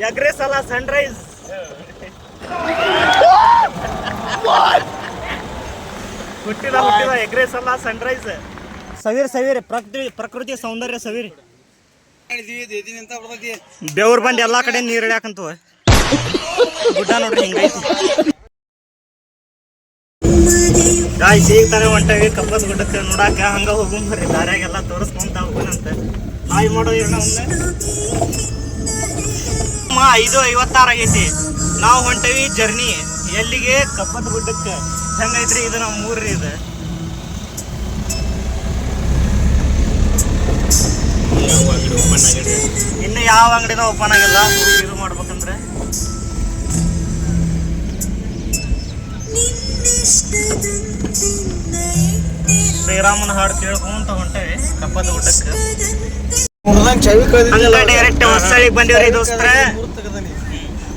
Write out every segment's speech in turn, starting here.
ಎಗ್ರೆಸ್ ಅಲ್ಲ ಸನ್ರೈಸ್. ಹುಟ್ಟಿದ ಎಗ್ರೆಸ್ ಅಲ್ಲ ಸನ್ರೈಸ್. ಸವಿರ್ ಪ್ರಕೃತಿ ಸೌಂದರ್ಯ ಸವಿರ್. ಬೆವ್ರು ಬಂದು ಎಲ್ಲಾ ಕಡೆ ನೀರು ಇಳ್ಯಾಕಂತವ. ಗುಡ್ಡ ನೋಡ್ರಿ ಹಿಂಗೈತಿ. ಗಾಯ್ಸ್ ಈಗ ತಾನೇ ಹೊಂಟವಿ ಕಪ್ಪದ ಗುಡ್ಡಕ್ಕೆ ನೋಡಾಕ. ಹಂಗ ಹೋಗುನ್ ಬರ್ರಿ, ದಾರ್ಯಾಗೆಲ್ಲ ತೋರಿಸ್ಕೊಂತ ಹೋಗೋಣಂತ. ಹಾಯ್ ಮಾಡೋ ಇರೋಣ ಒಮ್ಮೆ. 5:56 ಆಗೈತಿ. ನಾವು ಹೊಂಟವಿ ಜರ್ನಿ ಎಲ್ಲಿಗೆ? ಕಪ್ಪದ ಗುಡ್ಡಕ್ಕೆ. ಹೆಂಗೈತ್ರಿ ಇದು ನಮ್ಮ ಊರ್ರಿ. ಇದು ಇನ್ನು ಯಾವ ಅಂಗಡಿನ ಓಪನ್ ಆಗಿಲ್ಲ. ಇದು ಮಾಡ್ಬೇಕಂದ್ರೆ ಶ್ರೀರಾಮನ ಹಾಡು ಕೇಳ್ಕೊಂತ ಹೊಂಟೇವಿ ಕಪ್ಪದ ಗುಡ್ಡಕ್ಕೆ. ಡೈರೆಕ್ಟ್ ಹೊಸಳಿಗೆ ಬಂದಿವ್ರಿ ದೋಸ್ತ್ರ.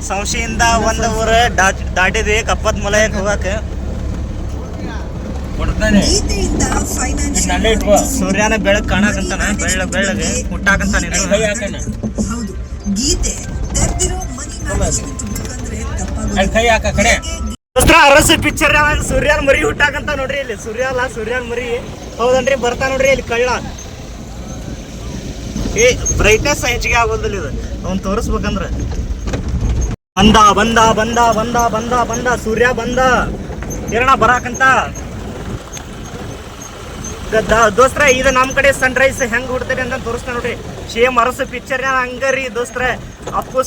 ಸಂಶಯಿಂದ 1 ಊರ ದಾಟಿದ್ವಿ ಕಪ್ಪದ ಮಲಯಕ್ಕೆ ಹೋಗಾಕ. ಸೂರ್ಯನ ಬೆಳಕ್ ಕಾಣಕಂತಾನ, ಬೆಳ್ಳಗೆ ಹುಟ್ಟಾಕಂತಾನ. ಅರಸ ಪಿಕ್ಚರ್ ಸೂರ್ಯನ ಮರಿ ಹುಟ್ಟಾಕಂತ ನೋಡ್ರಿ. ಇಲ್ಲಿ ಸೂರ್ಯ ಅಲ್ಲ, ಸೂರ್ಯನ ಮರಿ. ಹೌದನ್ರಿ, ಬರ್ತಾ ನೋಡ್ರಿ ಇಲ್ಲಿ ಕಳ್ಳ. ಬ್ರೈಟ್ನೆಸ್ ಹೆಚ್ಚಿಗೆ ಆಗೋದಿಲ್ಲ ಇದು ಅವ್ನು ತೋರಿಸ್ಬೇಕಂದ್ರ. ಬಂದ ಸೂರ್ಯ ಬಂದ ಕಿರಣ ಬರಾಕಂತ. ದೋಸ್ತ್ರ ಇದು ನಮ್ ಕಡೆ ಸನ್ರೈಸ್ ಹೆಂಗ್ ಹುಡ್ತದೆ ಅಂತ ತೋರಿಸ್ತಾ ನೋಡ್ರಿ. ಸೇಮ್ ಅರಸು ಪಿಕ್ಚರ್ ಹಂಗರಿ ದೋಸ್ತ್ರ. ಅಪ್ಪು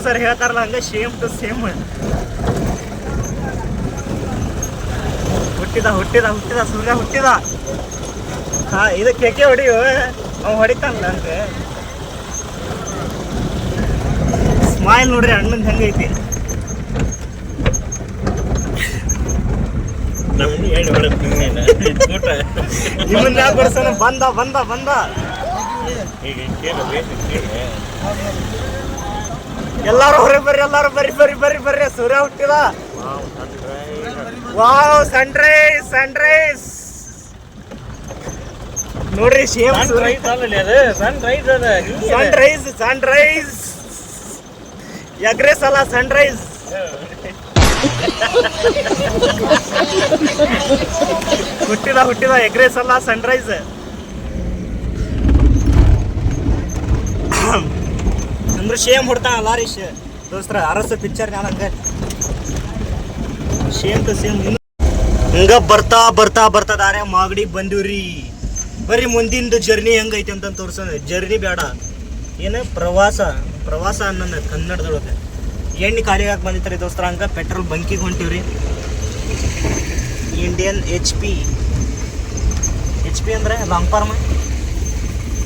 ಸರ್ ಹೇಳ್ತಾರಲ್ಲ ಹಂಗ ಸೇಮ್ ಟು ಸೇಮ್. ಹುಟ್ಟಿದ ಸೂರ್ಯ ಹುಟ್ಟಿದ. ಹಾ ಇದು ಕೆಕೆ ಹೊಡಿಯೋ, ಅವ್ ಹೊಡಿತಾನಲ್ಲ ಅಂದ್ರೆ. ಸ್ಮೈಲ್ ನೋಡ್ರಿ ಅಣ್ಣಂದ್ ಹೆಂಗೈತಿ. ಇವನ್ ಯಾಕೆ ಬರ್ಸನ? ಬಂದ ಎಲ್ಲಾರು ಹೊರಗೆ ಬರ್ರಿ. ಸೂರ್ಯ ಹುಟ್ಟಿದ. ವಾವ್, ಸನ್ರೈಸ್ ನೋಡ್ರಿ. ಸೇಮ್ ಸನ್ರೈಸ್ ಎಗ್ರೆಸ್ ಅಲ್ಲ ಸನ್ರೈಸ್. ಹುಟ್ಟಿದ ಎಗ್ರೆಸ್ ಅಲ್ಲ ಸನ್ರೈಸ್. ಅಂದ್ರೆ ಸೇಮ್ ಹುಡ್ತಾನಲ್ಲ ರೀ ದೋಸ್ತ್ರ. ಅರಸ ಪಿಕ್ಚರ್ ಹಂಗ ಸೇಮ್ ಟು ಸೇಮ್. ಹಂಗ ಬರ್ತಾ ದಾರೆ ಮಾಗಡಿಗೆ ಬಂದಿವ್ರಿ. ಬರ್ರಿ ಮುಂದಿಂದು ಜರ್ನಿ ಹೆಂಗೈತಿ ಅಂತ ತೋರ್ಸೋಣ. ಜರ್ನಿ ಬೇಡ, ಏನು ಪ್ರವಾಸ ಅನ್ನೋದು ಕನ್ನಡದೊಳಗೆ. ಎಣ್ಣೆ ಖಾಲಿಗಾಕ ಬಂದಿತ್ರಿ ದೋಸ್ತರ. ಹಂಗ ಪೆಟ್ರೋಲ್ ಬಂಕಿಗೆ ಹೊಂಟಿವ್ರಿ. ಇಂಡಿಯನ್ HP ಅಂದ್ರೆ ಲಾಂಗ್ ಫಾರ್ಮ್.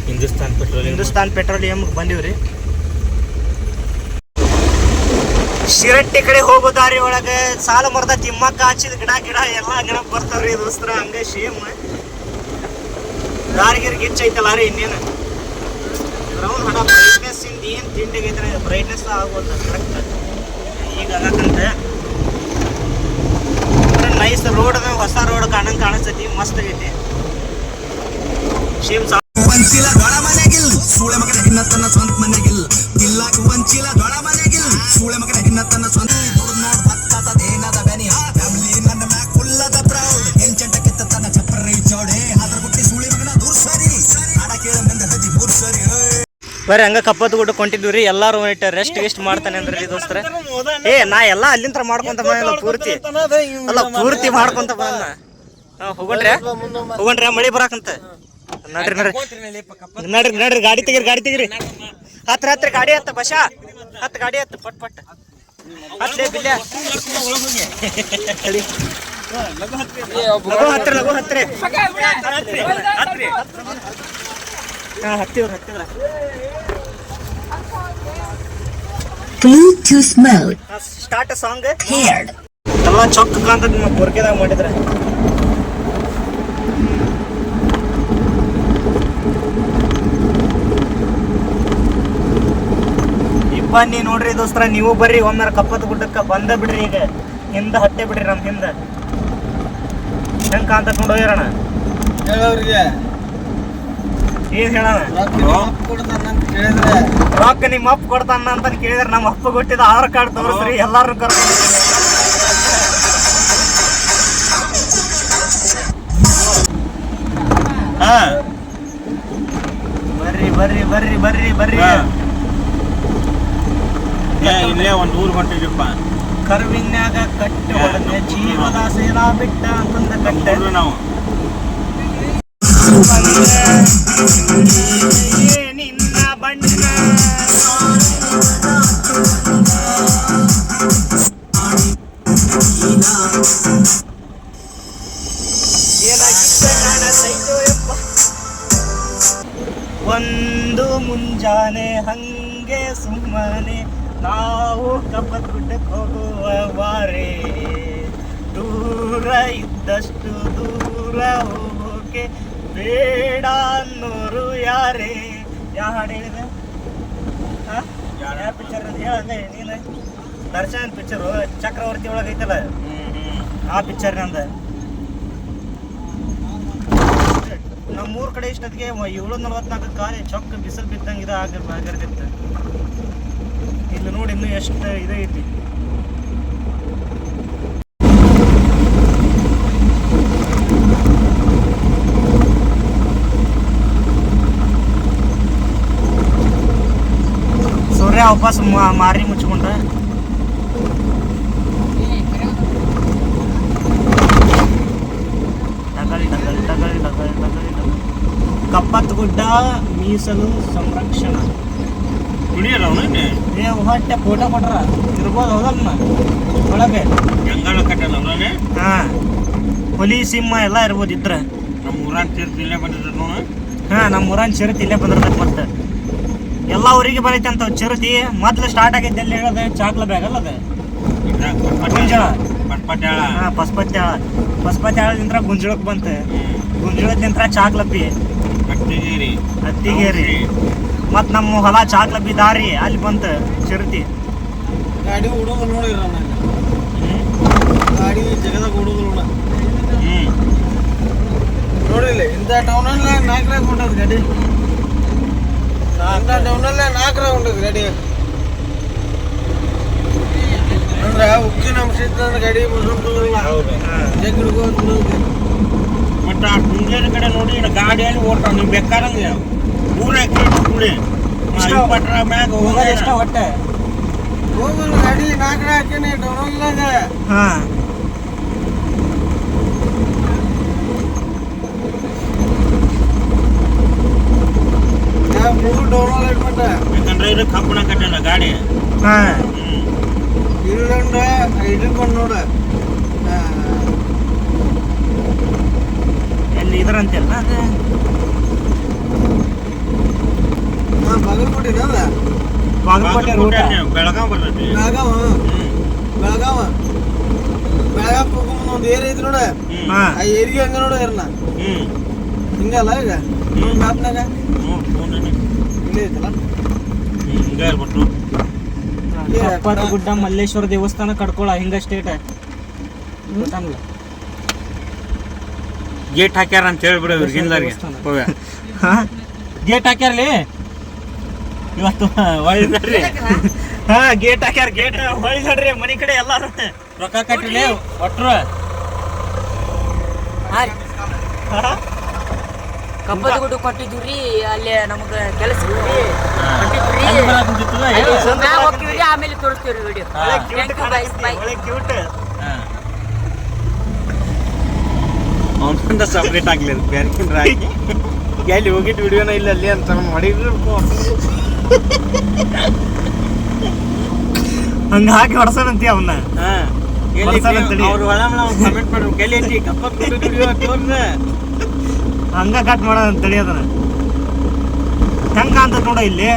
ಹಿಂದೂಸ್ತಾನ್ ಪೆಟ್ರೋಲಿಯಂ ಬಂದಿವ್ರಿ. ಶಿರಟ್ಟಿ ಕಡೆ ಹೋಗೋ ದಾರಿ ಒಳಗೆ ಸಾಲ ಮರದ ತಿಮ್ಮಕ್ಕ ಹಚ್ಚಿದ ಗಿಡ ಎಲ್ಲ ಗಿಡಕ್ಕೆ ಬರ್ತಾವ್ರಿ ದೋಸ್ತರ. ಹಂಗ ಸೇಮ್ ದಾರಿಗಿರಿ ಗಿಚ್ಚೈತಲ್ಲ ರೀ. ಇನ್ನೇನು ರೌಂಡ್ ಹಣ ಬ್ರೈಟ್ನೆಸ್ ಇಂದ ಏನು ತಿಂಡಿಗೈತ್ರಿ. ಬ್ರೈಟ್ನೆಸ್ ಆಗೋಲ್ಲ ಕರೆಕ್ಟ್ ಈಗ ಆಗಕ್ಕಂತ. ನೈಸ್ ರೋಡ್, ಹೊಸ ರೋಡ್ ಕಾಣಿಸ್ತೈತಿ. ಮಸ್ತ್ ಆಗೈತಿ. ಸೇಮ್ ಬರ್ರಿ ಹಂಗ ಕಪ್ಪದ ಗುಡ್ಡ ಕೊಂಡಿದ್ವಿ. ಎಲ್ಲಾರು ರೆಸ್ಟ್ ಮಾಡ್ತಾನೆ ಅಂದ್ರಿ ದೋಸ್ತರ. ನಾ ಎಲ್ಲಾ ಅಲ್ಲಿಂದ ಮಾಡ್ಕೊಂತ ಪೂರ್ತಿ ಮಾಡ್ಕೊಂತ ಬಂದ. ಹೋಗಣ್ರಿ ಮಳಿ ಬರಾಕಂತ. ನಡ್ರಿ ಗಾಡಿ ತೆಗಿರಿ. ಹತ್ರ ಗಾಡಿ ಹತ್ತ ಬಶಾ. ಗಾಡಿ ಹತ್ತ ಪಟ್ ಹತ್ಲೇ ಬಿಲ್ಲೆ. ಲಗು ಹತ್ರಿ. ಹತ್ತಿವ್ರ Bluetooth mode. ಸ್ಟಾರ್ಟ್ ಸಾಂಗ್ ಎಲ್ಲ ಚೊಕ್ಕ ಕಾಂತದ ನಿಮ್ಮ ಪೊರ್ಕೆದಾಗ ಮಾಡಿದ್ರೆ. ಬನ್ನಿ ನೋಡ್ರಿ ದೋಸ್ತರ, ನೀವು ಬರ್ರಿ ಒಮ್ಮೆ ಕಪ್ಪದ ಗುಡ್ಡಕ್ಕೆ ಬಂದ ಬಿಡ್ರಿ. ಈಗ ಹಿಂದ ಹಟ್ಟೆ ಬಿಡ್ರಿ ನಮ್ ಹಿಂದ ಹೆಂಗ್ ಕಾಂತ ನೋಡೋಣ ಹೇಳೋರಿಗೆ ಏನ್ ಹೇಳೋಣ ರೊಕ್ಕ ನಿಮ್ಮ ಅಪ್ಪ ಕೊಡ್ತಾನ ಅಂತ ಕೇಳಿದ್ರೆ ನಮ್ಮ ಅಪ್ಪ ಕೊಟ್ಟಿದ್ದ ಆಧಾರ್ ಕಾರ್ಡ್ ತೋರಿಸ್ರಿ ಎಲ್ಲಾರು ಕರ್ಕೊಂಡು ಬರ್ರಿ ಬರ್ರಿ ಬರ್ರಿ ಬರ್ರಿ ಬರ್ರಿ ಇಲ್ಲೇ ಒಂದ್ ಊರ್ ಹೊಂಟಿದ್ಯಪ್ಪ ಕರ್ವಿನ್ಯಾಗ ಕಟ್ಟೆ ಹೊಡೆದೆ ಜೀವದ ಸೇನಾ ಬಿಟ್ಟ ಅಂತಂದ ಕಟ್ಟೆ ನಾವು ನಿನ್ನ ಬಣ್ಣ ಒಂದು ಮುಂಜಾನೆ ಹಂಗೆ ಸುಮ್ಮನೆ ನಾವು ಕಬ್ಬತ್ ಗುಡ್ಡಕ್ಕೆ ಹೋಗುವ ವಾರೆ ದೂರ ಇದ್ದಷ್ಟು ದೂರ ಹೋಗೋಕೆ ಬೇಡ ಅನ್ನೋರು ಯಾರೇ ಯಾವ ಹಾಡು ಹೇಳಿದೆ ಯಾವ ಪಿಕ್ಚರ್ ಅಂತ ಹೇಳಂದೆ ನೀನು ದರ್ಶನ್ ಪಿಕ್ಚರು ಚಕ್ರವರ್ತಿ ಒಳಗೆ ಐತಲ್ಲ ಆ ಪಿಕ್ಚರ್ ನಂದ ನಮ್ಮೂರ್ ಕಡೆ ಇಷ್ಟೊತ್ತಿಗೆ 7:44 ಕಾಲೇ ಚೊಕ್ಕ ಬಿಸಿಲು ಬಿದ್ದಂಗೆ ಇದು ಆಗಿರ್ತಿತ್ತು ಇಲ್ಲಿ ನೋಡಿ ಇನ್ನೂ ಎಷ್ಟು ಇದೈತಿ ಸೂರ್ಯ ವಾಪಸ್ ಮಾರಿ ಮುಚ್ಕೊಂಡ ಕಪ್ಪತ್ ಗುಡ್ಡ ಮೀಸಲು ಸಂರಕ್ಷಣಾ ಹೊಟ್ಟೆ ಫೋಟೋ ಕೊಟ್ರ ಇರ್ಬೋದು ಹೌದಲ್ಲ ಒಳಗೆ ಹಾ ಹುಲಿ ಸಿಂಹ ಎಲ್ಲ ಇರ್ಬೋದು ಇದ್ರ ನಮ್ಮ ಊರಾನ್ ಸೇರ್ತಿ ಇಲ್ಲೇ ಬಂದಿದ್ರು ನೋಡು ಹಾ ನಮ್ಮ ಊರಾನ್ ಚಿರತಿ ಇಲ್ಲೇ ಬಂದಿರ್ತೈತೆ ಮತ್ತೆ ಎಲ್ಲ ಊರಿಗೆ ಬರೈತೆ ಅಂತ ಚಿರತಿ ಮೊದ್ಲು ಸ್ಟಾರ್ಟ್ ಆಗೈತೆ ಎಲ್ಲಿ ಹೇಳೋದು ಚಾಕ್ಲ ಬ್ಯಾಗ್ ಅಲ್ಲ ಅದು ಗುಂಜಳ ಹಾ ಪಸ್ಪತ್ಯಾಳದಿಂದ ಗುಂಜಳಕ್ ಬಂತ ಗುಂಜಳದಿಂದ ಚಾಕ್ಲಪ್ಪಿ ಹತ್ತಿಗೇರಿ ಮತ್ ನಮ್ಮ ಹೊಲ ಚಾಕ್ಲಬ್ಬಿ ದಾರಿ ಅಲ್ಲಿ ಬಂತ ಚಿರತಿ ಗಾಡಿ ಹುಡುಗ ನೋಡಿರ ಗಾಡಿ ಜಗದಾಗ ಹುಡುಗ ನೋಡಿಲ್ಲ ಇಂಥ ಟೌನಲ್ಲಿ 4 ರಾಗ ಹೊಂಟದ ಗಾಡಿ ಇಂಥ ಟೌನಲ್ಲೇ 4 ರಾಗ ಹೊಂಟದ ಗಾಡಿ ಅಂದ್ರೆ ಉಕ್ಕಿನ ಅಂಶ ಇದ್ದ ಗಾಡಿ ಮತ್ತ ಆ ಮುಂಜಾನೆ ಕಡೆ ನೋಡಿ ಗಾಡಿಯಲ್ಲಿ ಓಡ್ತಾವ ನೀವು ಬೇಕಾದಂಗೆ ಊರ ಕೂಡಿ ಪಟ್ರ ಮ್ಯಾಗ ಎಷ್ಟ ಹೊಟ್ಟೆ ಹೋಗಲ್ಲ ಗಾಡಿ 4 ಹಾಕಿನಿ ಟೌನಲ್ಲಾಗ ಹಾ ಯಾಕಂದ್ರೆ ಇದು ಕಬ್ಬಣ ಕಟ್ಟಲ್ಲ ಗಾಡಿ ಹಾ ಇಲ್ಲಂದ್ರ ಹಿಡ್ಕೊಂಡು ನೋಡ ಎಲ್ಲಿ ಇದ್ರಂತೆಲ್ಲ ಅದು ಬಾಗಲಕೋಟೆ ಅಲ್ಲ ಬಾಗಲಕೋಟೆ ರೂಟ್ ಬೆಳಗಾವ್ ಬರ್ತೈತಿ ಬೆಳಗಾವ ಹೋಗ್ಕೊಂಡ್ ಒಂದು ಏರಿಯಾ ಐತಿ ನೋಡ ಹಾ ಆ ಏರಿಯಾ ಹಂಗ ನೋಡ ಇರಲ್ಲ ಹಿಂಗಲ್ಲ ಈಗ ನೋಡಿ ಮ್ಯಾಪ್ನಾಗ ಇಲ್ಲೇ ಐತಲ್ಲ ಹಿಂಗ ಇರ್ಬಿಟ್ಟು ಕಪ್ಪತ್ತ ಗುಡ್ಡ ಮಲ್ಲೇಶ್ವರ ದೇವಸ್ಥಾನ ಕಡ್ಕೊಳ ಹಿಂಗ ಸ್ಟೇಟ್ ಗೇಟ್ ಹಾಕ್ಯಾರ ಅಂತ ಹೇಳ್ಬಿಡ ಇವ್ರಿಗೆ ಗೇಟ್ ಹಾಕ್ಯಾರ್ಲಿ ಇವತ್ತು ಒಳ್ಳೆ ಹಾ ಗೇಟ್ ಹಾಕ್ಯಾರ ಗೇಟ್ ಹೊಳಿ ನೋಡ್ರಿ ಮನಿ ಕಡೆ ಎಲ್ಲಾರು ರೊಕ್ಕ ಕಟ್ಟಿಲಿ ಒಟ್ರು ಕಬ್ಬದ ಗುಡ್ಡ ಕೊಟ್ಟಿದ್ವಿ ಅಲ್ಲಿ ನಮ್ಗೆ ಕೆಲಸ ಹೋಗ್ತೀವ್ರಿ ಆಮೇಲೆ ತೋರಿಸ್ತೀವ್ರಿ ವಿಡಿಯೋ ಕ್ಯೂಟ್ ಅವನಿಂದ ಸಪ್ರೇಟ್ ಆಗ್ಲಿಲ್ಲ ಬೇರೆ ಹಾಕಿ ಎಲ್ಲಿ ಹೋಗಿಟ್ಟು ವಿಡಿಯೋನ ಇಲ್ಲ ಅಲ್ಲಿ ಅಂತ ಮಾಡಿದ್ರು ಹಂಗ ಹಾಕಿ ಹೊಡ್ಸೋಣಂತಿ ಅವನ್ನ ಅವ್ರು ಒಳ ಕಮೆಂಟ್ ಮಾಡ್ಬೇಕು ಎಲ್ಲಿ ಐತಿ ಕಪ್ಪತ್ ವಿಡಿಯೋ ತೋರ್ಸ ಹಂಗ ಕಟ್ ಮಾಡೋಣ ತಿಳಿಯೋದನ ಹೆಂಗ ಅಂತ ನೋಡ ಇಲ್ಲಿ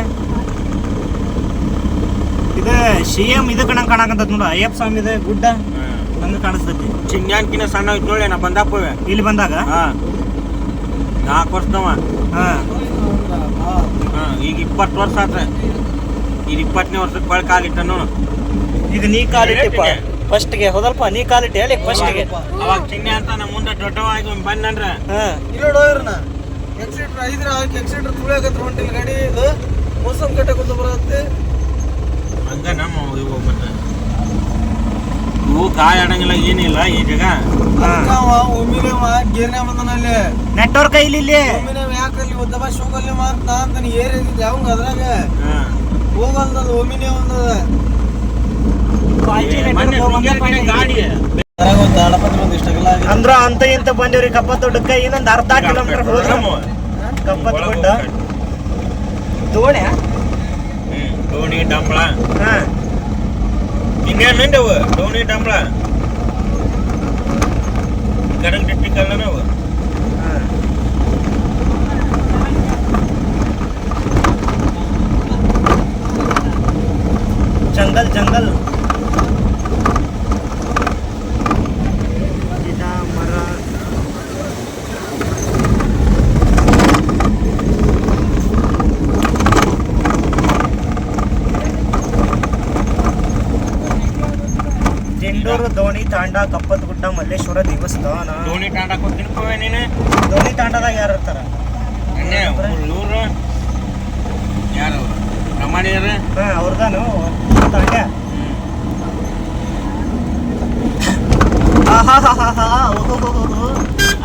ಇದು CM ಇದು ಕಣ ಕಾಣಕಂತ ನೋಡ ಅಯ್ಯಪ್ಪ ಸ್ವಾಮಿ ಇದೆ ಗುಡ್ಡ ಹಂಗ ಕಾಣಿಸ್ತೈತಿ ಚಿನ್ಯಾನ್ಕಿನ ಸಣ್ಣ ಐತಿ ನೋಡಿ ನಾ ಬಂದಾಪ ಇಲ್ಲಿ ಬಂದಾಗ 4 ವರ್ಷದವ ಈಗ 20 ವರ್ಷ ಆತ ಈಗ 20ನೇ ವರ್ಷಕ್ಕೆ ಕಾಲಿಟ್ಟ ನೋಡು ಈಗ ನೀ ಕಾಲಿಟ್ಟಿಪ್ಪ ಫಸ್ಟ್ಗೆ ಹೋದಲ್ಪ ನೀ ಕಾಲಿಟ್ಟು ಹೇಳಿ ಫಸ್ಟ್ಗೆ. ಅವಾಗ ಚಿನ್ನೆ ಅಂತ ನಮ್ಮ ಮುಂದೆ ದೊಡ್ಡವಾಗಿ ಬಂದಂದ್ರ ಇರೋಡ್ ಹೋಯ್ರನ ಎಕ್ಸಿಟ್ರ್ ಐದ್ರ ಹಾಕಿ ಎಕ್ಸಿಟ್ರ್ ತುಳಿಯಾಕತ್ರ ಹೊಂಟಿಲ್ಲ ಗಾಡಿ ಇದು ಮೋಸಮ್ ಕಟ್ಟೆ ಕೂತು ಬರುತ್ತೆ. ಹಂಗ ನಮ್ಮ ಇವು ಮತ್ತೆ ಇವು ಕಾಯಿ ಆಡಂಗಿಲ್ಲ ಏನಿಲ್ಲ ಈ ಜಾಗ. ಒಮ್ಮಿಲೆ ಗೇರ್ನೆ ಬಂದನಲ್ಲಿ ನೆಟ್ವರ್ಕ್ ಇಲ್ಲಿ ಇಲ್ಲಿ ಒಮ್ಮಿಲೆ ಯಾಕಲ್ಲಿ ದಬಾ ಶೋಕಲ್ಲಿ ಮಾರ್ತಾ ಅಂತ ನೀ ಏರಿದ್ದೆ ಅವಂಗ ಅದ್ರಾಗ ಹೋಗಲ್ದದ ಒಮ್ಮಿನೇ ಒಂದದ ಗಾಡಿ ಅಂದ್ರ ಅಂತ ಇಂತ ಬಂದಿವ್ರಿ ಕಪ್ಪತ್ ದೊಡ್ಡಕ್ಕ ಇನ್ನೊಂದ್ ಅರ್ಧ ಕಿಲೋಮೀಟರ್ ಹೋದ್ರ ಕಪ್ಪತ್ ಗುಡ್ಡ ದೋಣಿ ಡೋಣಿ ಡಂಬಳ ಹಿಂಗೇನಂದವು ಡೋಣಿ ಡಂಬಳ ಗಡಂಗ್ ಡಿಸ್ಟಿಕ್ ನಾವು जंगल जंगल ಜೆಂಡೂರು ದೋಣಿ ತಾಂಡ ಕಪ್ಪತಗುಡ್ಡ ಮಲ್ಲೇಶ್ವರ ದೇವಸ್ಥಾನ. ಡೋಣಿ ತಾಂಡಕ್ಕೆ ಹೋಗ್ತೀನಿ ನೀನು. ದೋಣಿ ತಾಂಡದಾಗ ಯಾರು ಇರ್ತಾರ? ಇವ್ರು ಯಾರು ರಮಾಣಿಯರ ಅವ್ರದಾನು ತಾಂಡ.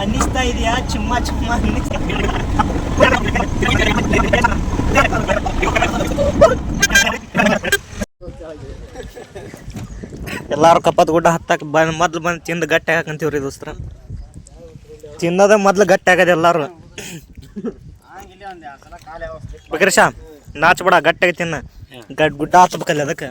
ಅನ್ನಿಸ್ತಾ ಇದೆಯಾ ಚಿಮ್ಮ ಚಿಮ್ಮ ಎಲ್ಲಾರು ಕಪ್ಪತ್ ಗುಡ್ಡ ಹತ್ತಾಕ ಮೊದ್ಲು ಬಂದು ತಿಂದು ಗಟ್ಟಿ ಹಾಕಂತೀವ್ರಿ ದೋಸ್ತರ. ತಿನ್ನೋದ ಮೊದ್ಲು ಗಟ್ಟಿ ಆಗದ ಎಲ್ಲಾರು. ಬಕರೇಶ ನಾಚ್ಬೇಡ ಗಟ್ಟಿಗೆ ತಿನ್ನ ಗುಡ್ಡ ಹತ್ಬೇಕಲ್ಲ ಅದಕ್ಕೆ.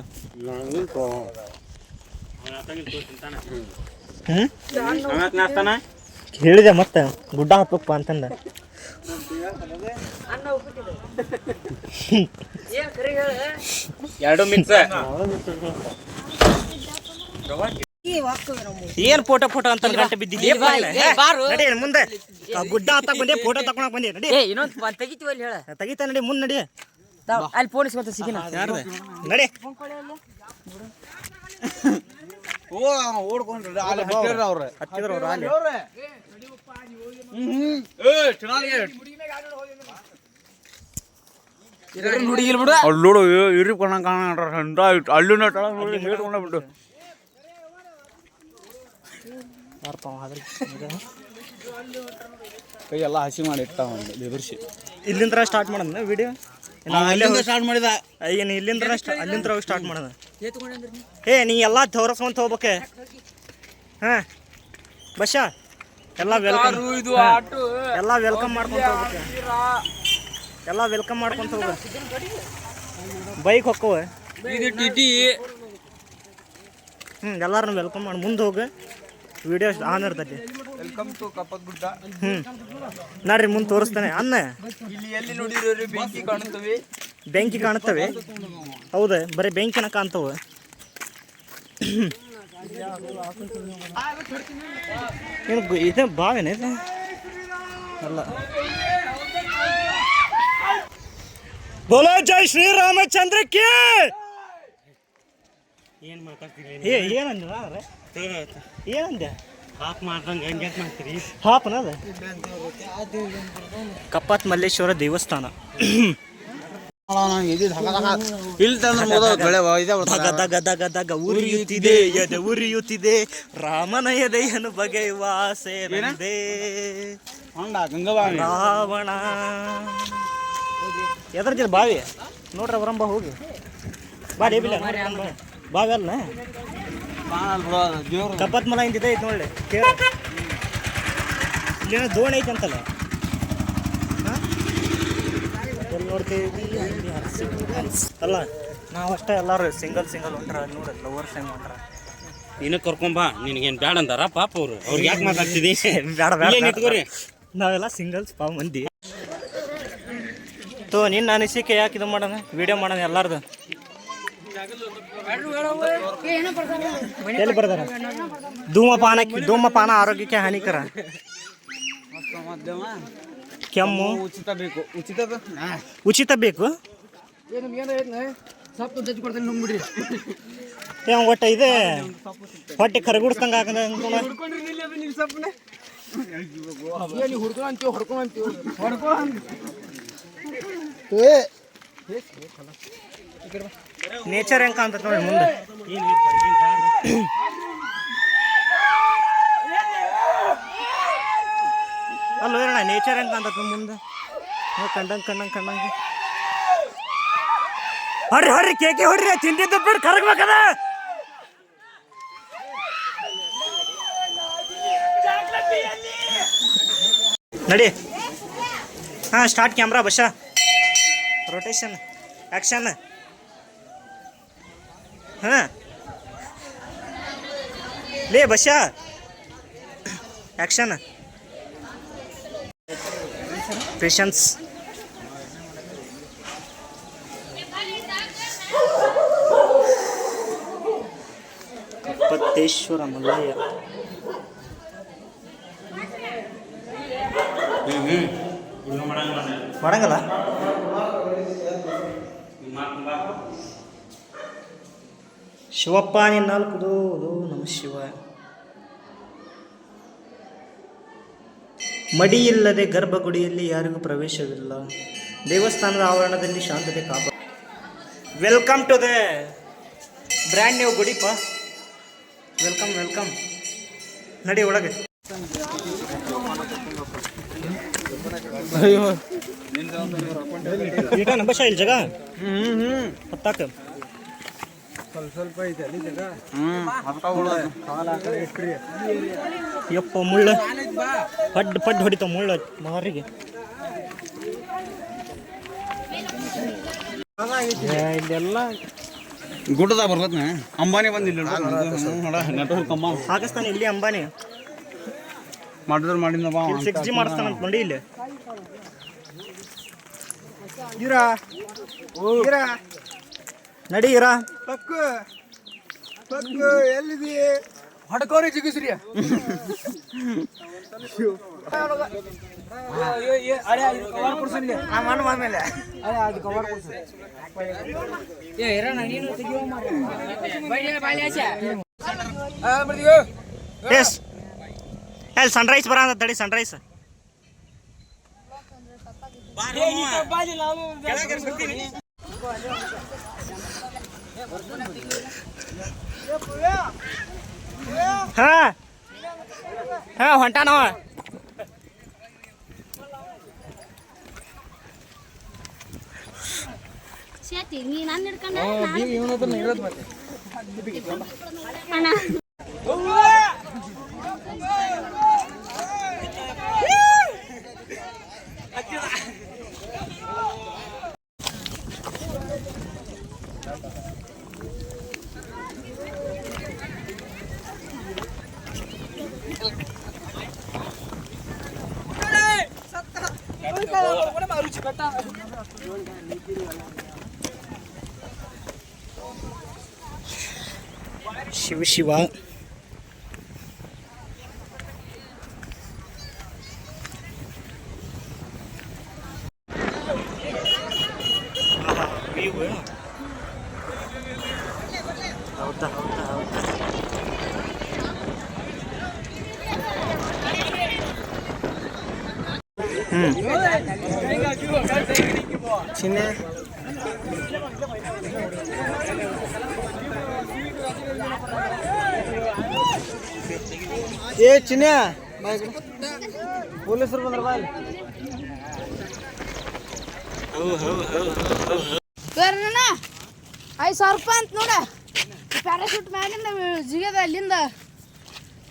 ಹೇಳಿದೆ ಮತ್ತೆ ಗುಡ್ಡ ಹತ್ಬೇಕಪ್ಪ ಅಂತಂದ. ಎರಡು ಮಿಕ್ಸ್. ಏನ್ ಫೋಟೋ ಫೋಟೋ ಅಂತ ಗಂಟೆ ಬಿದ್ದಿದ್ದೆ ನಡಿ ಮುಂದೆ. ಗುಡ್ಡ ಹತ್ತಕ್ ಬಂದೆ ಫೋಟೋ ತಕೊಳಕ್ ಬಂದೆ ನಡಿ. ಇನ್ನೊಂದು ತೆಗಿತೀವಲ್ಲಿ ಹೇಳ ತೆಗಿತಾ ನಡಿ ಮುಂದ್ ನಡಿ. ಅಲ್ಲಿ ಫೋನ್ ಇಸ್ಕೊತ ಸಿಗಿನ ನಡಿ. ಓಡ್ಕೊಂಡ್ರಿ ಹತ್ತಿದ್ರು ಅವ್ರು ಅಲ್ಲಿ. ಅವ್ರು ನೋಡು ಇರಿ ಕಾಣ ಅಲ್ಲಿನ ನೋಡಿ ಹೇಳ್ಕೊಂಡ ಬಿಟ್ಟು ಕೈ ಎಲ್ಲ ಹಸಿ ಮಾಡಿ ಇಟ್ಟ ಬೆದರ್ಸಿ. ಇಲ್ಲಿಂದ ಸ್ಟಾರ್ಟ್ ಮಾಡೋಣ ವಿಡಿಯೋ. ಸ್ಟಾರ್ಟ್ ಮಾಡಿದ ಏನು ಇಲ್ಲಿಂದ ಅಲ್ಲಿಂದ ಸ್ಟಾರ್ಟ್ ಮಾಡೋಣ. ಏ ನೀ ಎಲ್ಲ ತೋರಿಸ್ಕೊಂತ ಹೋಗ್ಬೇಕೆ. ಹಾ ಬಸ್ಸ ಎಲ್ಲ ವೆಲ್ಕಮ್. ಎಲ್ಲ ವೆಲ್ಕಮ್ ಮಾಡ್ಕೊಂತ ಹೋಗ್ಬೇಕೆ. ಎಲ್ಲ ವೆಲ್ಕಮ್ ಮಾಡ್ಕೊಂತ ಹೋಗ. ಬೈಕ್ ಹೊಕ್ಕವ ಎಲ್ಲಾರನ್ನ ವೆಲ್ಕಮ್ ಮಾಡಿ ಮುಂದೆ ಹೋಗ. ವಿಡಿಯೋ ಆನ್ ಇರ್ತೈತಿ. Welcome to Kappatagudda. ನೋಡ್ರಿ ಮುಂದೆ ತೋರಿಸ್ತಾನೆ ಅನ್ನ. ಇಲ್ಲಿ ಎಲ್ಲಿ ನೋಡಿರೋರಿ ಬೆಂಕಿ ಕಾಣುತ್ತವೆ. ಬೆಂಕಿ ಕಾಣುತ್ತವೆ. ಹೌದಾ ಬರೀ ಬೆಂಕಿನ ಕಾಣ್ತವ. ಇದು ಬಾವೇನ ಇದು ಅಲ್ಲ. ಬೋಲೋ ಜೈ ಶ್ರೀರಾಮಚಂದ್ರಕ್ಕೆ. ಏನ್ ಮಾತಾಡ್ತೀರಿ? ಏನಂದ ಏನಂದೆ? ಹಾಪ್ ಮಾಡ್ದಂಗೆ ಹೆಂಗೆ ಮಾಡ್ತೀರಿ? ಹಾಪನದ ಕಪ್ಪತ್ ಮಲ್ಲೇಶ್ವರ ದೇವಸ್ಥಾನ. ಉರಿಯುತ್ತಿದೆ ಎದೆ ಉರಿಯುತ್ತಿದೆ ರಾಮನ ಎದೆಯನ್ನು ಬಗೆಯುವ ಸೇರಿದೆ ರಾವಣ. ಎದ್ರ ಜನ ಬಾವಿ ನೋಡ್ರಿ ಅವರಂಬ ಹೋಗಿ ಬಾಡಿ ಬಾವಿ ಅಲ್ಲ ಕಪ್ಪತ್ ಮಲ ಹಿಂದಿದೆ ಐತೆ ನೋಡ್ರಿ. ಇಲ್ಲೇನೋ ದೋಣಿ ಐತೆ ಅಂತಲ್ಲ. ಎಲ್ಲಿ ನೋಡ್ತೀವಿ ಅಲ್ಲ ನಾವು ಅಷ್ಟೇ ಎಲ್ಲಾರು ಸಿಂಗಲ್ ಹೊಂಟ್ರ ನೋಡ್ರಿ ಲವರ್ ಟೈಮ್ ಹೊಂಟ್ರ. ನೀನು ಕರ್ಕೊಂಬಾ. ನಿನಗೇನು ಬ್ಯಾಡ ಅಂದಾರ ಪಾಪ ಅವ್ರು. ಅವ್ರಿಗೆ ಯಾಕೆ ಮಾತಾಡ್ತಿದ್ದಿ? ಬೇಡ ನಾವೆಲ್ಲ ಸಿಂಗಲ್ಸ್ ಮಂದಿ. ನಿನ್ನ ಅನಿಸಿಕೆ ಯಾಕೆ ಇದು ಮಾಡೋಣ ವಿಡಿಯೋ ಮಾಡೋಣ ಎಲ್ಲಾರ್ದು. ಎಲ್ಲಿ ಬರ್ದಾರ? ಧೂಮಪಾನ ಆರೋಗ್ಯಕ್ಕೆ ಹಾನಿಕರ. ಕೆಮ್ಮು ಉಚಿತ ಬೇಕು. ಉಚಿತ ಬೇಕು. ಸೊಪ್ಪು ಜಜ್ಜಿ ಕೊಡ್ತೇನೆ ನುಂಗ್ಬಿಡ್ರಿ ಒಟ್ಟ ಇದೆ ಹೊಟ್ಟೆ ಕರಗುಡ್ಸ್ದಂಗ ಹಾಕಂದ ನೀವು ಸೊಪ್ಪನೆ ನೀವು ಹುಡ್ಕೊಂತೀವಿ ಹೊಡ್ಕೊಂತೀವಿ ನೇಚರ್ ಹೆಂಗ್ ಕಾಣ್ತೈತೆ ನೋಡಿ ಮುಂದೆ ಅಲ್ಲ ಏನಣ್ಣ ನೇಚರ್ ಹೆಂಗ್ ಕಾಣ್ತೈತೆ ಮುಂದೆ ಕಂಡಂಗೆ ಹೊಡ್ರಿ ಕೇಕೆ ಹೊಡ್ರಿ ತಿಂದಿದ್ದು ಬಿಟ್ಟು ಕರಗ್ಬೇಕದ ನಡಿ ಹಾಂ start camera Basha rotation action ಹಾಂ ಲೇ ಬಶಾ ಆ್ಯಕ್ಷನ್ ಪೇಷನ್ಸ್ ಕಪ್ಪತ್ತೇಶ್ವರ ಮಲ್ಲಯ್ಯ ಮಾಡಂಗಲ್ಲ ಶಿವಪ್ಪ ನಿನ್ನ ನಾಲ್ಕುದು ನಮ ಶಿವ ಮಡಿಯಿಲ್ಲದೆ ಗರ್ಭಗುಡಿಯಲ್ಲಿ ಯಾರಿಗೂ ಪ್ರವೇಶವಿಲ್ಲ ದೇವಸ್ಥಾನದ ಆವರಣದಲ್ಲಿ ಶಾಂತತೆ ಕಾಪ welcome to the brand new ಗುಡಿಪ್ಪ ವೆಲ್ಕಮ್ ನಡಿ ಒಳಗೆ ಬಶ ಇಲ್ಲಿ ಜಗ ಹತ್ತಾಕ ಸ್ವಲ್ಪ ಐತೆ ಅಲ್ಲಿ ಜಾಗ ಯಪ್ಪ ಮುಳ್ಳ ಪಡ್ ಹೊಡಿತಾವ ಮುಳ್ಳ ಮಾರಿಗೆ ಇಲ್ಲೆಲ್ಲ ಗುಡ್ಡದಾಗ ಬರ್ತದ ಅಂಬಾನಿ ಬಂದಿಲ್ಲ ನೆಟ್ವರ್ಕ್ ಅಂಬಾನಿ ಪಾಕಿಸ್ತಾನ ಇಲ್ಲಿ ಅಂಬಾನಿ ಮಾಡಿದ್ರೆ ಮಾಡಿದ 6G ಮಾಡಿಸ್ತಾನಂತ ನೋಡಿ ಇಲ್ಲಿ ನಡಿ ಇರಾ ಪಕ್ಕು ಎಲ್ಲಿದಿ ಹೊಡ್ಕೋರಿ ಜಿಗಿಸ್ರಿ ಎಸ್ ಅಲ್ಲಿ ಸನ್ರೈಸ್ ಬರ ಅಂತ ತಡಿ ಸನ್ರೈಸ್ ಹಾ ಹೊಂಟಾನವ ಶಿವ ಹೌದಾ ಚಿನ್ನೆ ಏ ಚಿನ್ಯ ಪೊಲೀಸರು ಬಂದ್ರ ಬಾಯ್ ₹5,000 ಅಂತ ನೋಡ ಪ್ಯಾರಾಶೂಟ್ ಮ್ಯಾಲಿಂದ ಜಿಗದ ಅಲ್ಲಿಂದ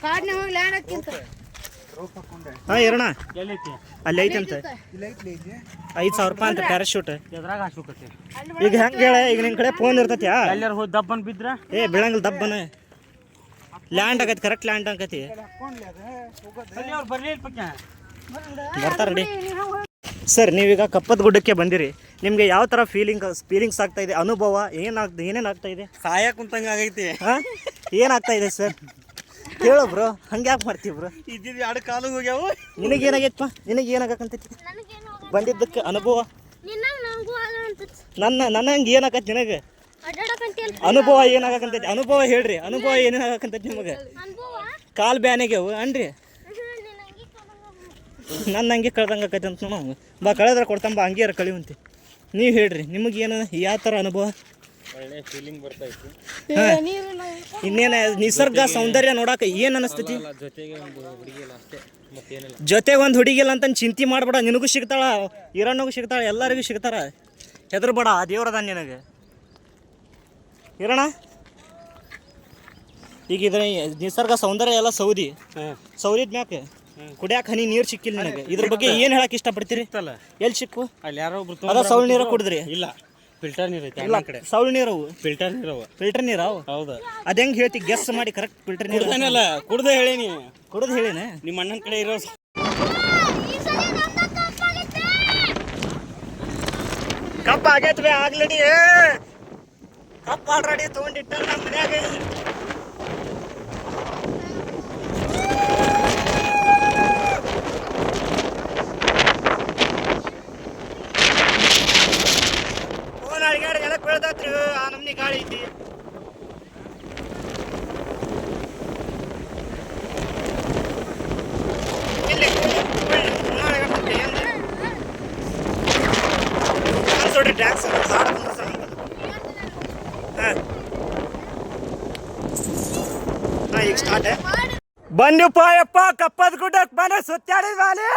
ಕಾಡ್ನ ಹೋಗಿ ಲ್ಯಾಂಡ್ ಹಾಕಿಂತ ಹಾಂ ಇರೋಣ ಅಲ್ಲಿ ಐತಂತೆ ₹5,000 ಅಂತ ಪ್ಯಾರಾಶೂಟ್ ಈಗ ಹೆಂಗೆ ಹೇಳ ಈಗ ನಿನ್ನ ಕಡೆ ಫೋನ್ ಇರ್ತೈತಿ ಎಲ್ಲಾರು ಹೋಗಿ ದಬ್ಬನ್ ಬಿದ್ರ ಏ ಬೀಳಂಗಿಲ್ಲ ದಬ್ಬನ ಲ್ಯಾಂಡ್ ಆಗೈತಿ ಕರೆಕ್ಟ್ ಲ್ಯಾಂಡ್ ಆಗೈತಿ ಬರ್ತಾರ ರೆಡಿ ಸರ್ ನೀವೀಗ ಕಪ್ಪದ ಗುಡ್ಡಕ್ಕೆ ಬಂದಿರಿ ನಿಮಗೆ ಯಾವ ಥರ ಫೀಲಿಂಗ್ಸ್ ಆಗ್ತಾ ಇದೆ ಅನುಭವ ಏನೇನು ಆಗ್ತಾ ಇದೆ ಸಾಯ ಕುಂತಂಗ ಆಗೈತಿ ಹಾಂ ಏನಾಗ್ತಾ ಇದೆ ಸರ್ ಹೇಳೋ ಬ್ರೋ ಹಂಗೆ ಯಾಕೆ ಮಾಡ್ತೀವಿ ಬ್ರೋ ಇದ್ದಿದ್ದು ಎರಡು ಕಾಲು ಹೋಗ್ಯಾವು ನಿನಗೇನಾಗೈತಪ್ಪ ನಿನಗೇನಾಗಕ್ಕಂತೈತಿ ಬಂದಿದ್ದಕ್ಕೆ ಅನುಭವ ನನ್ನ ಹಂಗೆ ಏನಾಗತ್ತೆ ನಿನಗೆ ಅನುಭವ ಏನಾಗಕಂತೈತಿ ಅನುಭವ ಹೇಳ್ರಿ ಅನುಭವ ಏನೇನಾಗಕಂತೈತಿ ನಿಮಗೆ ಕಾಲು ಬ್ಯಾನಿಗೆವು ಅನ್ರಿ ನನ್ನ ಹಂಗೆ ಕಳ್ದಂಗೆ ಆಕೈತೆ ಅಂತ ನಾವು ಬಾ ಕಳೆದ್ರೆ ಕೊಡ್ತಂಬ ಹಂಗೆ ಕಳಿವಂತಿ ನೀವು ಹೇಳ್ರಿ ನಿಮಗೇನು ಯಾವ ಥರ ಅನುಭವ ಒಳ್ಳೆ ಫೀಲಿಂಗ್ ಬರ್ತಾಯಿತ್ತು. ಇನ್ನೇನು ನಿಸರ್ಗ ಸೌಂದರ್ಯ ನೋಡಕ್ಕೆ ಏನು ಅನಿಸ್ತೈತಿ ಜೊತೆಗೆ ಒಂದು ಹುಡುಗಿಲ್ಲ ಅಷ್ಟೇ ಮತ್ತೇನಿಲ್ಲ. ಜೊತೆಗೆ ಒಂದು ಹುಡುಗಿಲ್ಲ ಅಂತ ಚಿಂತೆ ಮಾಡಬೇಡ ನಿನಗೂ ಸಿಗ್ತಾಳ ಇರಣ್ಣಗೂ ಸಿಗ್ತಾಳ ಎಲ್ಲರಿಗೂ ಸಿಗ್ತಾರ ಹೆದರ್ಬೇಡ ಆ ದೇವ್ರದ ನಿನಗೆ ಇರೋಣ ಈಗ ಇದ್ರ ನಿಸರ್ಗ ಸೌಂದರ್ಯ ಎಲ್ಲ ಸೌದಿದ ಮ್ಯಾಕೆ ಕುಡಿಯಾಕ ಹನಿ ನೀರು ಸಿಕ್ಕಿಲ್ಲ ನನಗೆ ಇದ್ರ ಬಗ್ಗೆ ಏನು ಹೇಳಕ್ ಇಷ್ಟಪಡ್ತೀರಿ ಎಲ್ಲಿ ಸಿಕ್ಕು ಅಲ್ಲಿ ಯಾರೋ ಒಬ್ರು ಅದ ಸೌಳ್ ನೀರು ಕುಡಿದ್ರಿ ಇಲ್ಲ ಫಿಲ್ಟರ್ ನೀರು ಐತೆ ಇಲ್ಲ ಕಡೆ ಸೌಳ್ ನೀರವು ಫಿಲ್ಟರ್ ನೀರು ಫಿಲ್ಟರ್ ನೀರಾವು ಹೌದು ಅದ ಹೆಂಗೆ ಹೇಳ್ತಿ ಗೆಸ್ ಮಾಡಿ ಕರೆಕ್ಟ್ ಫಿಲ್ಟರ್ ನೀರು ಕುಡ್ದಾನಲ್ಲ ಕುಡ್ದೆ ಹೇಳೀನಿ ಕುಡಿದು ಹೇಳಿನ ನಿಮ್ಮ ಅಣ್ಣನ ಕಡೆ ಇರೋ ಕಪ್ಪ ಆಗೈತೆ ಆಗ್ಲಡಿ ಕಪ್ಪ ಆಲ್ರೆಡಿ ತೊಗೊಂಡಿಟ್ಟ ನಮ್ಮ ಮನ್ಯಾಗ ಫೋನ್ ಅಡಿಗಾಡ ಎದಕ್ಕೆ ಬೀಳ್ದತ್ರಿ ಆ ನಮ್ನಿ ಗಾಳಿ ಐತಿ ಇಲ್ಲಿ ನೋಡ್ರಿ ಟ್ಯಾಕ್ಸ್ ಈಗ ಸ್ಟಾರ್ಟ್ ಬಂದಿಪ್ಪ ಯಪ್ಪ ಕಪ್ಪದ ಗುಡ್ಡಕ್ಕೆ ಬಂದ ಸುತ್ತಾಡಿದ ಬಾಲಿ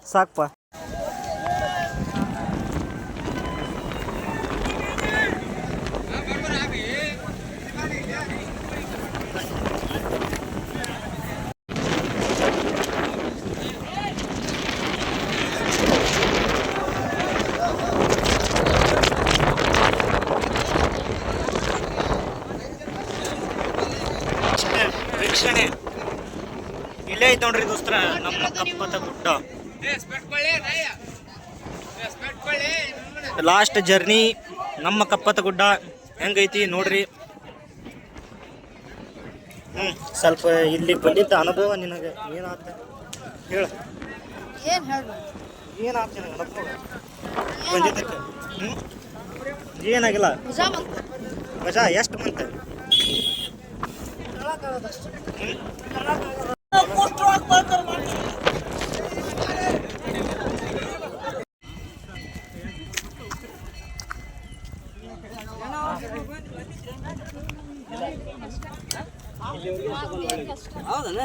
ಸಾಕಪ್ಪ ವೀಕ್ಷಣೆ ಇಲ್ಲೇ ಐತೆ ನೋಡ್ರಿ ದೋಸ್ತರ ನಮ್ಮ ಕಪ್ಪದ ಗುಡ್ಡ ಲಾಸ್ಟ್ ಜರ್ನಿ ನಮ್ಮ ಕಪ್ಪತ್ತ ಗುಡ್ಡ ಹೆಂಗೈತಿ ನೋಡ್ರಿ ಸ್ವಲ್ಪ ಇಲ್ಲಿ ಬಂದಿದ್ದ ಅನುಭವ ನಿನಗೆ ಏನಾತ ಹೇಳ ಏನಾತ ನಿನಗೆ ಅನುಭವ ಬಂದಿದ್ದಕ್ಕೆ ಏನಾಗಿಲ್ಲ ಮಜಾ ಎಷ್ಟು ಮಂತ್ ಹೌದಲ್ಲ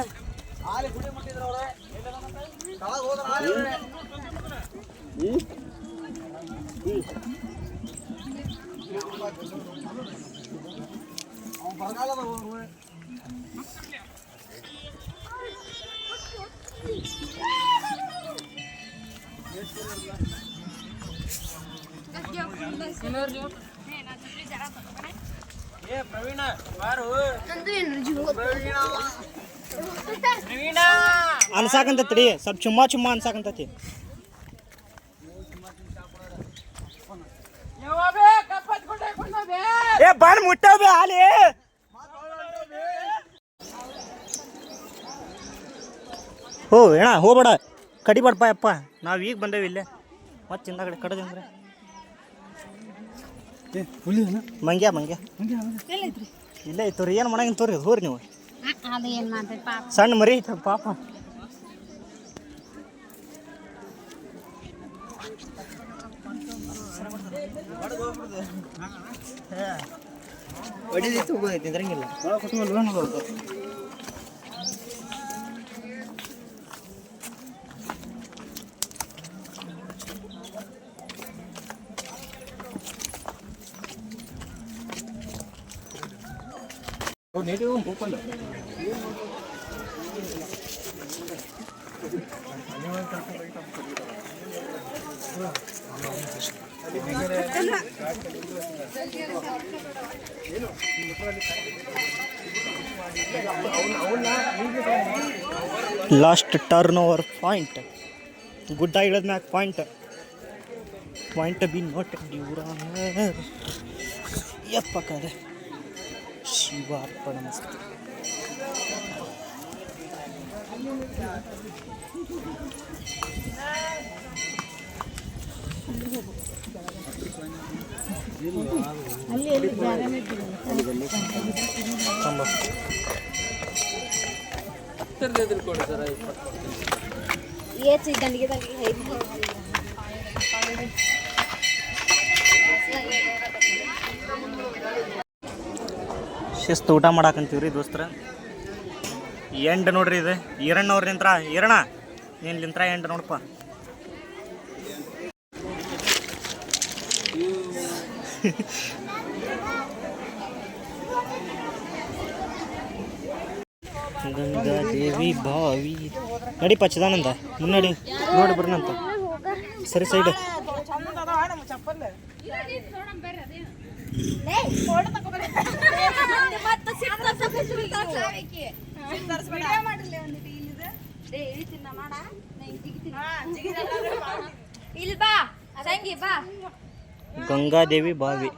ಪ್ರವೀಣ ಬಾರು ಅನ್ಸಾಕಂತೈತಿ ಸ್ವಲ್ಪ ಚುಮ್ಮಾ ಚುಮ್ಮಾ ಅನ್ಸಾಕಂತೈತಿ ಏ ಬಂದ್ ಮುಟ್ಟಬೇ ಹಾಲಿ ಹೋ ಏಣ ಹೋಗ್ಬೇಡ ಕಡಿಬಾಡ್ಪ ಯಪ್ಪ ನಾವು ಈಗ ಬಂದೇವಿ ಇಲ್ಲೇ ಮತ್ತೆ ಹಿಂದಗಡೆ ಕಡದಂದ್ರೆ ಮಂಗ್ಯ ಮಂಗ್ಯ ಇಲ್ಲೇ ಐತವ್ರಿ ಏನು ಮಾಡಂಗಿಲ್ಲ ತೋರಿ ಹೋರಿ ನೀವು ಸಣ್ಣ ಮರಿ ಐತ ಪಾಪ ನಿಂದ್ರಂಗಿಲ್ಲ ಲಾಸ್ಟ್ ಟರ್ನ್ ಓವರ್ ಪಾಯಿಂಟ್ ಗುಡ್ಡ ಇಳಿದ ಮ್ಯಾಗ ಪಾಯಿಂಟ್ ಬಿ ನಾಟ್ ಡ್ಯೂರಾನರ್ ಯಪ್ಪ ಕರೆ ಶಿವಾರ್ಪಣಮಸ್ತು ಶಿಸ್ತು ಊಟ ಮಾಡಾಕಂತೀವ್ರಿ ದೋಸ್ತರ. ಎಂಡ್ ನೋಡ್ರಿ ಇದು ಈರಣ್ಣವ್ರ ನಿಂತ್ರ. ಈರಣ್ಣ ನೀನು ನಿಂತ್ರ ಎಂಡ್ ನೋಡಪ್ಪ. ಗಂಗಾದೇವಿ ಬಾವಿ ನಡಿಪ್ಪ ಚಿದಾನಂದ ಮುನ್ನಡಿ ನೋಡಿ ಬರ್ನಂತ. ಸರಿ ಸೈಡ್ ಗಂಗಾದೇವಿ ಬಾವಿ.